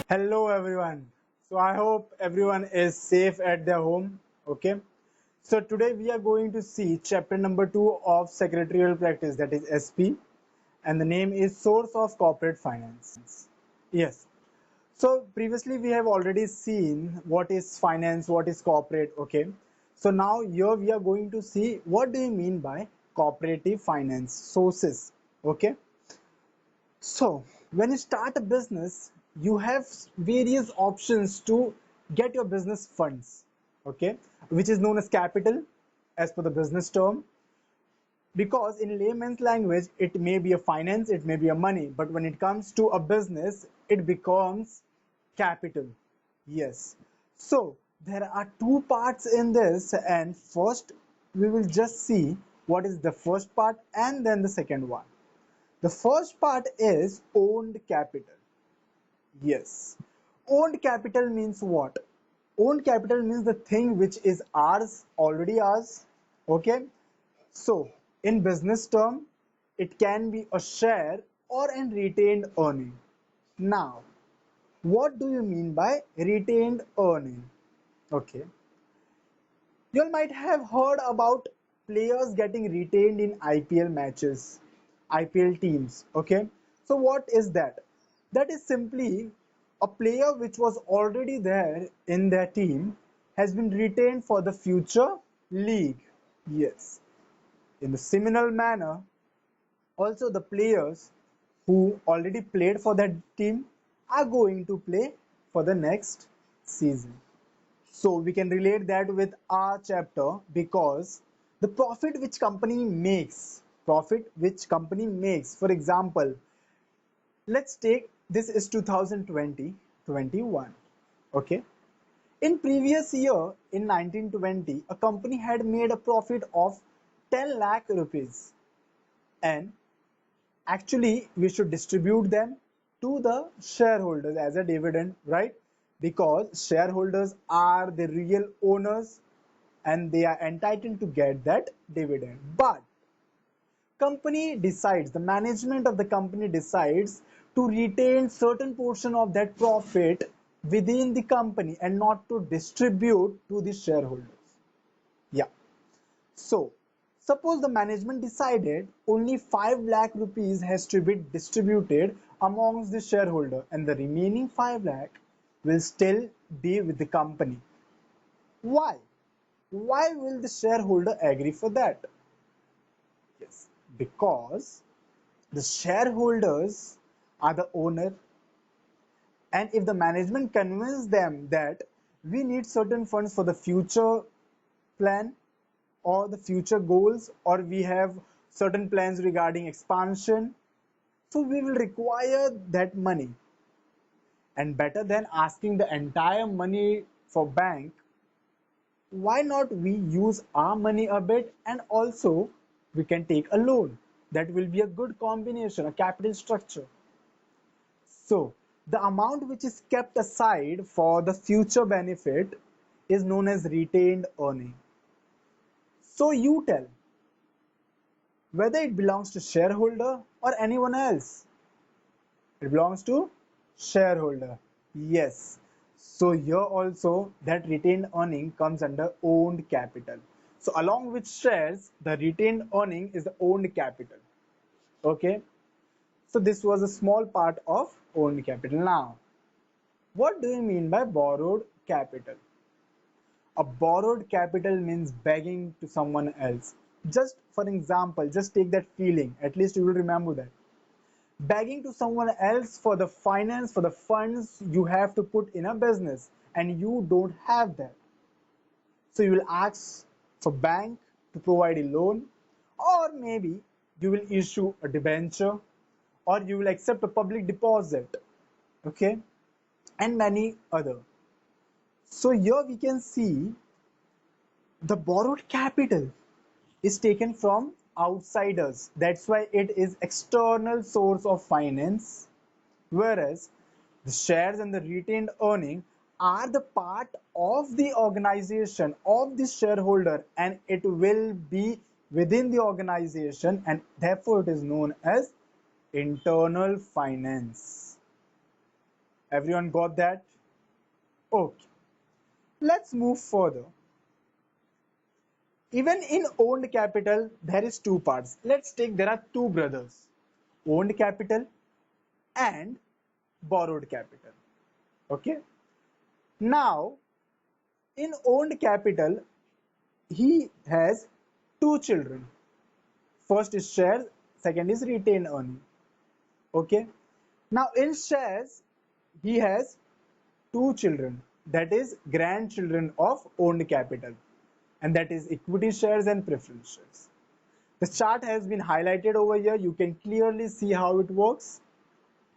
Hello everyone. So I hope everyone is safe at their home. Okay. So today we are going to see chapter number 2 of secretarial practice, that is SP, and the name is Source of Corporate Finance. Yes. So previously we have already seen what is finance, what is corporate. Okay. So now here we are going to see what do you mean by cooperative finance sources. Okay. So, when you start a business, you have various options to get your business funds, okay, which is known as capital as per the business term. Because in layman's language, it may be a finance, it may be a money, but when it comes to a business, it becomes capital. Yes. So, there are two parts in this, and first we will just see what is the first part and then the second one. The first part is owned capital. Yes. Owned capital means what? Owned capital means the thing which is ours, already ours. Okay. So, in business term, it can be a share or an retained earning. Now, what do you mean by retained earning? Okay. You might have heard about players getting retained in IPL matches, IPL teams. Okay, so what is that? That is simply a player which was already there in their team has been retained for the future league. Yes, in the similar manner, also the players who already played for that team are going to play for the next season. So we can relate that with our chapter because the profit which company makes, for example, let's take this is 2020-21. Okay. In previous year, in 1920, a company had made a profit of 10 lakh rupees, and actually we should distribute them to the shareholders as a dividend, right? Because shareholders are the real owners and they are entitled to get that dividend. But the management of the company decides to retain certain portion of that profit within the company and not to distribute to the shareholders. Yeah. So, suppose the management decided only 5 lakh rupees has to be distributed amongst the shareholder and the remaining 5 lakh will still be with the company. Why? Why will the shareholder agree for that? Yes, because the shareholders are the owner, and if the management convince them that we need certain funds for the future plan or the future goals, or we have certain plans regarding expansion, so we will require that money. And better than asking the entire money for bank, why not we use our money a bit and also we can take a loan? That will be a good combination, a capital structure. So the amount which is kept aside for the future benefit is known as retained earning. So you tell whether it belongs to shareholder or anyone else. It belongs to shareholder. Yes. So here also that retained earning comes under owned capital. So along with shares, the retained earning is the owned capital. Okay. So this was a small part of owned capital. Now, what do you mean by borrowed capital? A borrowed capital means begging to someone else. Just for example, just take that feeling. At least you will remember that. Begging to someone else for the finance, for the funds you have to put in a business and you don't have that. So you will ask for bank to provide a loan, or maybe you will issue a debenture, or you will accept a public deposit, okay, and many other. So here we can see the borrowed capital is taken from outsiders. That's why it is external source of finance, whereas the shares and the retained earning are the part of the organization of the shareholder, and it will be within the organization, and therefore it is known as internal finance. Everyone got that? Okay. Let's move further. Even in owned capital, there is two parts. Let's take there are two brothers, owned capital and borrowed capital. Okay. Now, in owned capital, he has two children. First is shares, second is retained earning. Okay. Now, in shares, he has two children, that is grandchildren of owned capital, and that is equity shares and preference shares. The chart has been highlighted over here. You can clearly see how it works.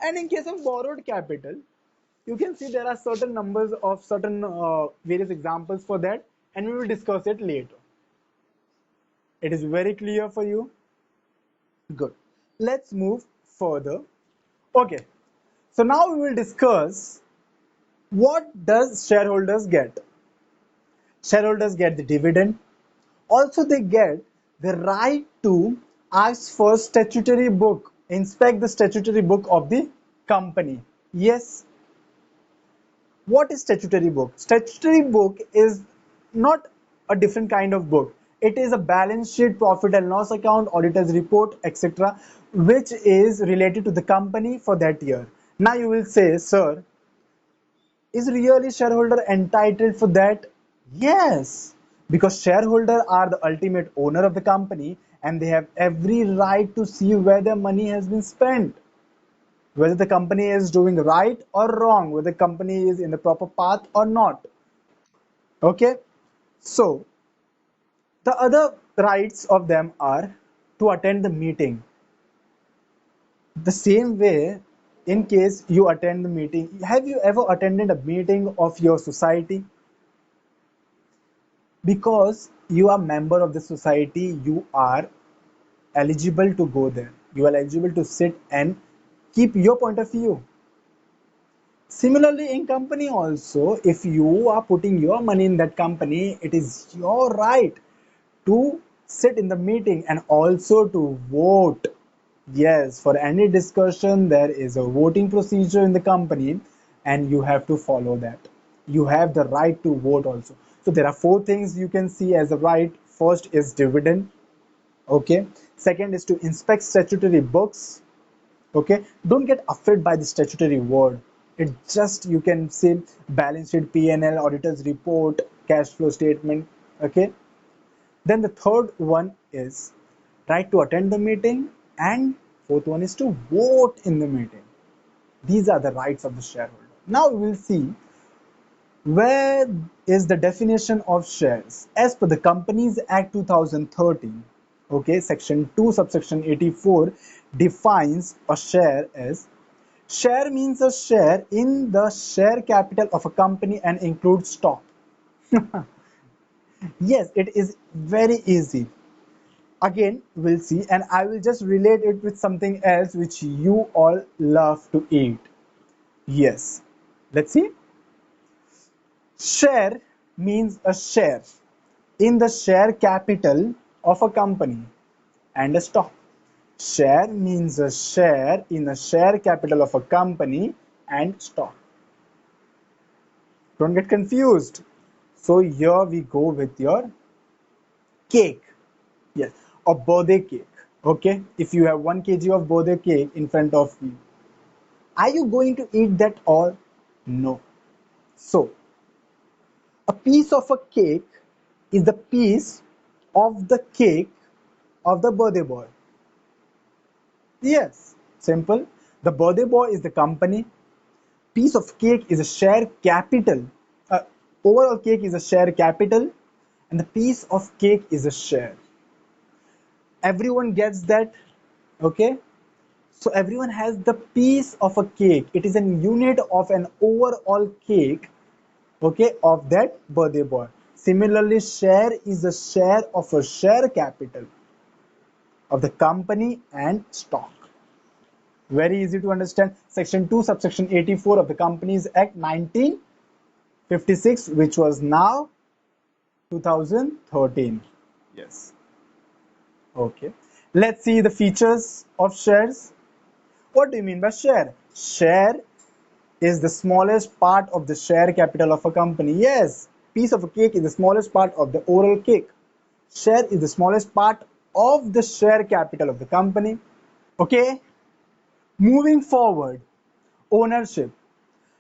And in case of borrowed capital, you can see there are certain numbers of certain various examples for that, and we will discuss it later. It is very clear for you? Good. Let's move further. Okay. So now we will discuss what does shareholders get. Shareholders get the dividend. Also, they get the right to ask for statutory book, inspect the statutory book of the company. Yes. What is statutory book? Statutory book is not a different kind of book. It is a balance sheet, profit and loss account, auditor's report, etc., which is related to the company for that year. Now you will say, sir, is really shareholder entitled for that? Yes, because shareholders are the ultimate owner of the company and they have every right to see where their money has been spent, whether the company is doing right or wrong, whether the company is in the proper path or not. Okay, so the other rights of them are to attend the meeting. The same way, in case you attend the meeting, have you ever attended a meeting of your society? Because you are member of the society, you are eligible to go there, you are eligible to sit and keep your point of view. Similarly, in company also, if you are putting your money in that company, it is your right to sit in the meeting and also to vote. Yes, for any discussion, there is a voting procedure in the company and you have to follow that. You have the right to vote also. So there are four things you can see as a right. First is dividend. Okay. Second is to inspect statutory books. Okay. Don't get afraid by the statutory word. It just, you can say balance sheet, P&L, auditor's report, cash flow statement. Okay. Then the third one is right to attend the meeting, and fourth one is to vote in the meeting. These are the rights of the shareholder. Now we will see where is the definition of shares. As per the Companies Act 2013, okay, section 2 subsection 84 defines a share as share means a share in the share capital of a company and includes stock. Yes, it is very easy. Again, we'll see, and I will just relate it with something else which you all love to eat. Yes, let's see. Share means a share in the share capital of a company and a stock. Share means a share in the share capital of a company and stock. Don't get confused. So here we go with your cake. Yes, a birthday cake. Okay, if you have 1 kg of birthday cake in front of you, are you going to eat that all? No. So, a piece of a cake is the piece of the cake of the birthday boy. Yes, simple. The birthday boy is the company. Piece of cake is a share capital. Overall cake is a share capital, and the piece of cake is a share. Everyone gets that? Okay. So everyone has the piece of a cake. It is a unit of an overall cake, okay, of that birthday boy. Similarly, share is a share of a share capital of the company and stock. Very easy to understand. Section 2, subsection 84 of the Companies Act 1956, which was now 2013. Yes. Okay. Let's see the features of shares. What do you mean by share? Share is the smallest part of the share capital of a company. Yes, piece of a cake is the smallest part of the overall cake. Share is the smallest part of the share capital of the company. Okay, moving forward, ownership.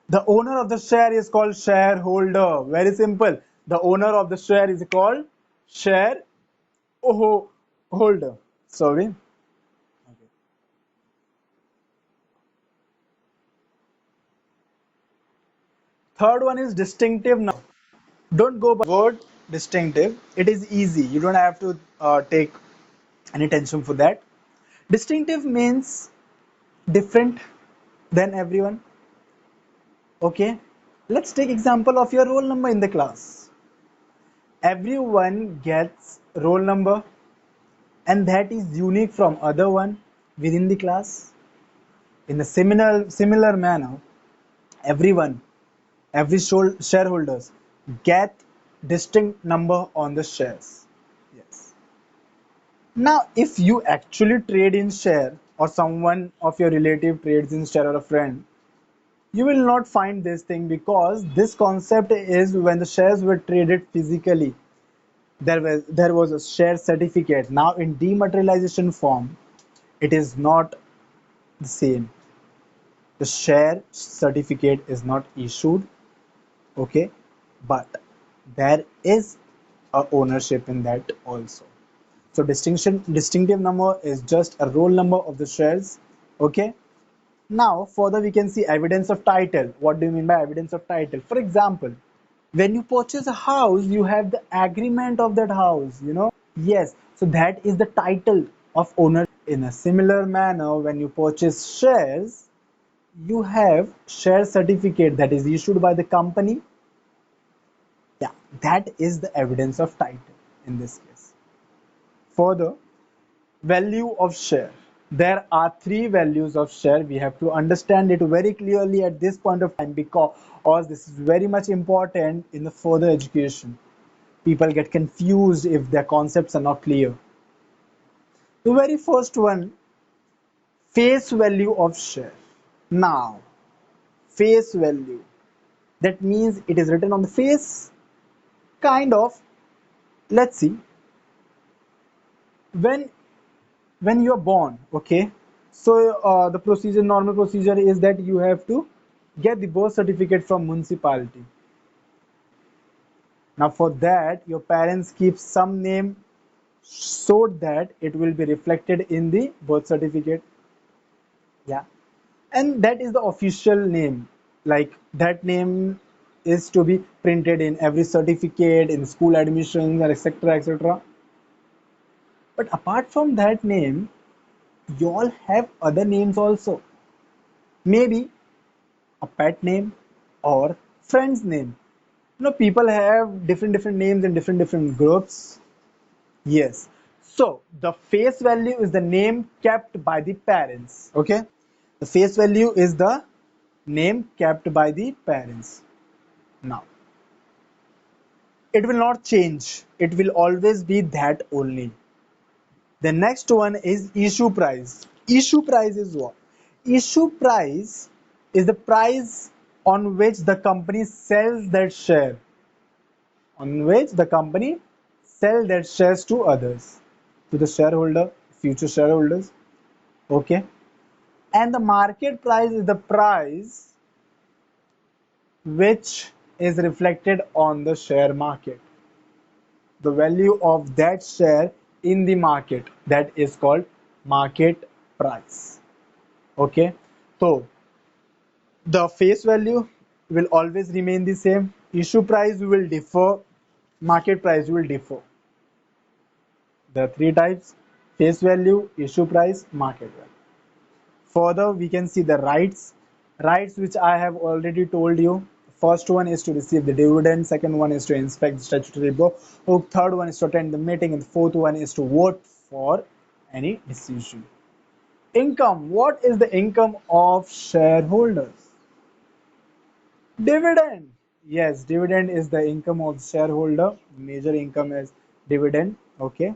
The owner of the share is called shareholder. Very simple. The owner of the share is called shareholder. Sorry. Third one is distinctive. Now, don't go by word distinctive. It is easy. You don't have to take any tension for that. Distinctive means different than everyone. Okay. Let's take example of your roll number in the class. Everyone gets roll number and that is unique from other one within the class. In a similar manner, everyone, every shareholders get distinct number on the shares. Yes. Now, if you actually trade in share or someone of your relative trades in share or a friend, you will not find this thing because this concept is when the shares were traded physically. There was a share certificate. Now in dematerialization form, it is not the same. The share certificate is not issued, okay, but there is a ownership in that also. So distinctive number is just a roll number of the shares, okay. Now further we can see evidence of title. What do you mean by evidence of title? For example, when you purchase a house, you have the agreement of that house, yes, so that is the title of ownership. In a similar manner, when you purchase shares, you have share certificate that is issued by the company. Yeah, that is the evidence of title in this case. Further, value of share. There are three values of share. We have to understand it very clearly at this point of time because this is very much important in the further education. People get confused if their concepts are not clear. The very first one, face value of share. Now, face value. That means it is written on the face, kind of. Let's see. When when you are born, okay. So the normal procedure is that you have to get the birth certificate from municipality. Now for that, your parents keep some name so that it will be reflected in the birth certificate. Yeah, and that is the official name. Like that name is to be printed in every certificate, in school admissions, etc., etc. But apart from that name, you all have other names also. Maybe a pet name or friend's name. People have different names in different groups. Yes. So the face value is the name kept by the parents. Okay. The face value is the name kept by the parents. Now, it will not change. It will always be that only. The next one is issue price. Issue price is what? Issue price is the price on which the company sells that share. On which the company sell their shares to others, to the shareholder, future shareholders. Okay. And the market price is the price which is reflected on the share market. The value of that share in the market, that is called market price. Okay. So the face value will always remain the same. Issue price will differ. Market price will differ. There are three types: face value, issue price, market value. Further, we can see the rights. Rights which I have already told you. First one is to receive the dividend. Second one is to inspect the statutory book. Third one is to attend the meeting. And the fourth one is to vote for any decision. Income. What is the income of shareholders? Dividend. Yes, dividend is the income of shareholder. Major income is dividend. Okay.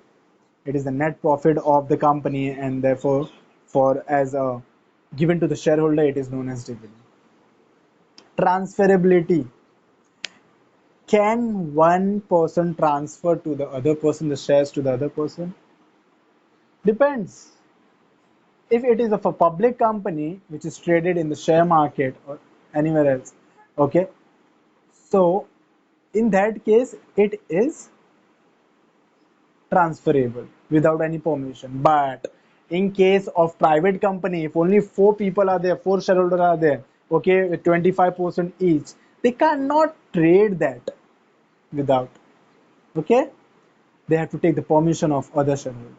It is the net profit of the company and therefore for as a given to the shareholder it is known as dividend. Transferability. Can one person transfer to the other person the shares to the other person? Depends. If it is of a public company which is traded in the share market or anywhere else, okay, so in that case it is transferable without any permission. But in case of private company, if only four people are there, four shareholders are there, okay, with 25% each, they cannot trade that without, okay, they have to take the permission of other shareholders.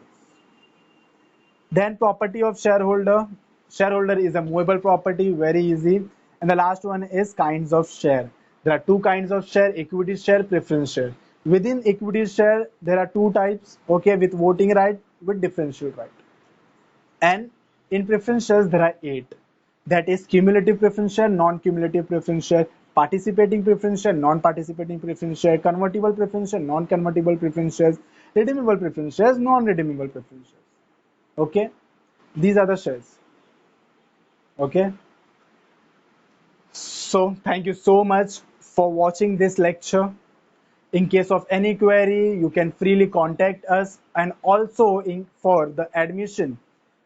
Then property of shareholder. Shareholder is a movable property, very easy. And the last one is kinds of share. There are two kinds of share, equity share, preference share. Within equity share, there are two types, okay, with voting right, with differential right. And in preference shares, there are 8. That is cumulative preference share, non-cumulative preference share, participating preference share, non-participating preference share, convertible preference share, non-convertible preference shares, redeemable preference shares, non-redeemable preference shares. Okay, these are the shares. Okay, so thank you so much for watching this lecture. In case of any query, you can freely contact us, and also for the admission,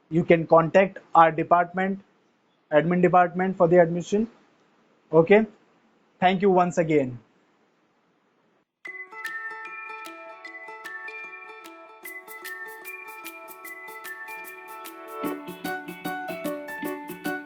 you can contact our department, admin department, for the admission. Okay, thank you once again.